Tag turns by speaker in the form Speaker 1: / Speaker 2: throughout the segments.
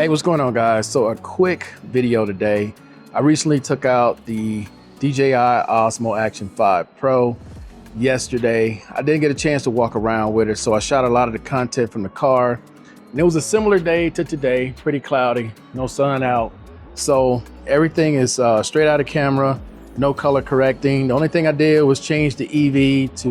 Speaker 1: Hey, what's going on, guys? So a quick video today. I recently took out the DJI Osmo Action 5 Pro yesterday. I didn't get a chance to walk around with it, so I shot a lot of the content from the car. And it was a similar day to today, pretty cloudy, no sun out. So everything is straight out of camera, no color correcting. The only thing I did was change the EV to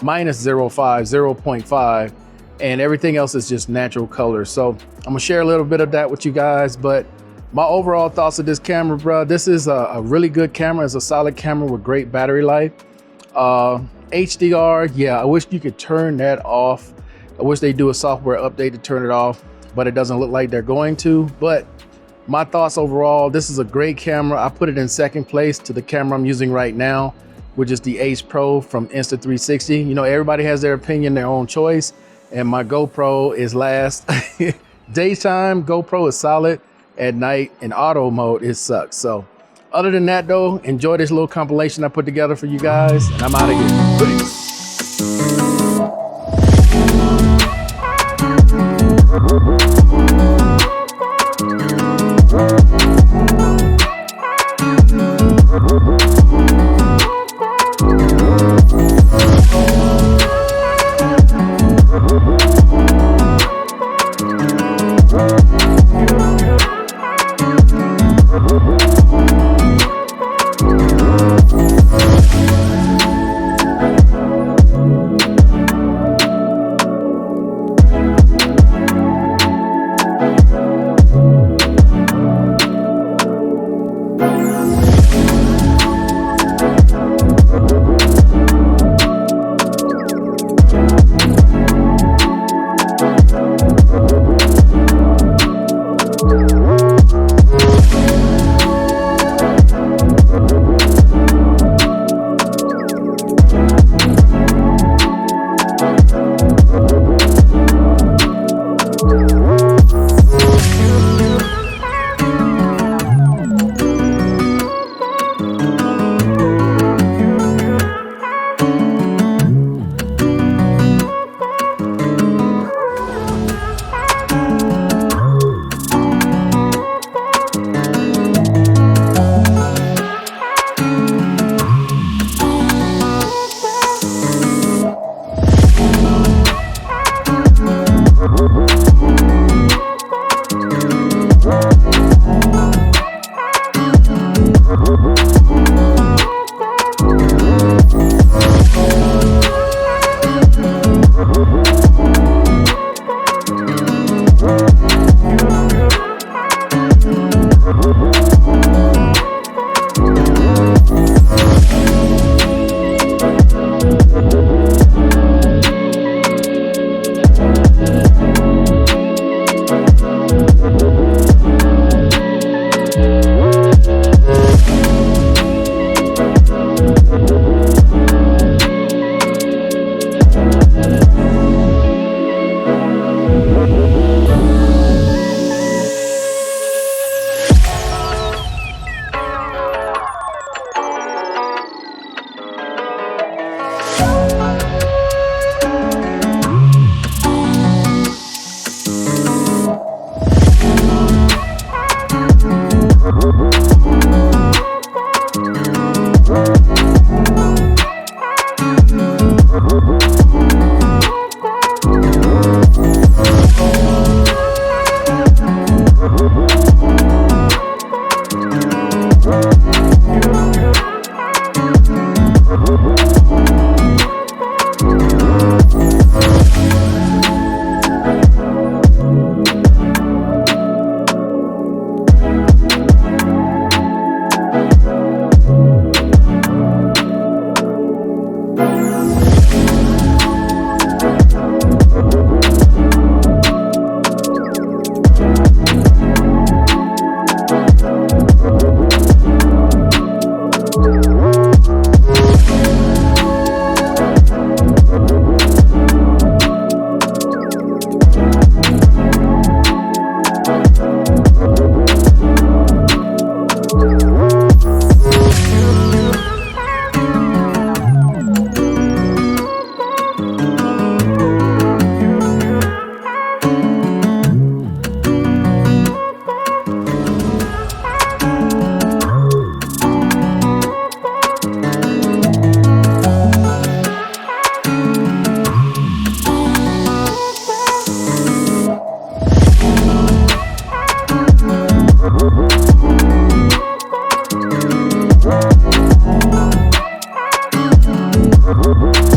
Speaker 1: -0.5, and everything else is just natural color. So I'm gonna share a little bit of that with you guys, but my overall thoughts of this camera, bro, this is a really good camera. It's a solid camera with great battery life. HDR, yeah, I wish you could turn that off. I wish they do a software update to turn it off, but it doesn't look like they're going to. But my thoughts overall, this is a great camera. I put it in second place to the camera I'm using right now, which is the Ace Pro from Insta360. You know, everybody has their opinion, their own choice. And my GoPro is last. Daytime, GoPro is solid. At night, in auto mode, it sucks. So other than that though, enjoy this little compilation I put together for you guys, and I'm out of here. Peace. it.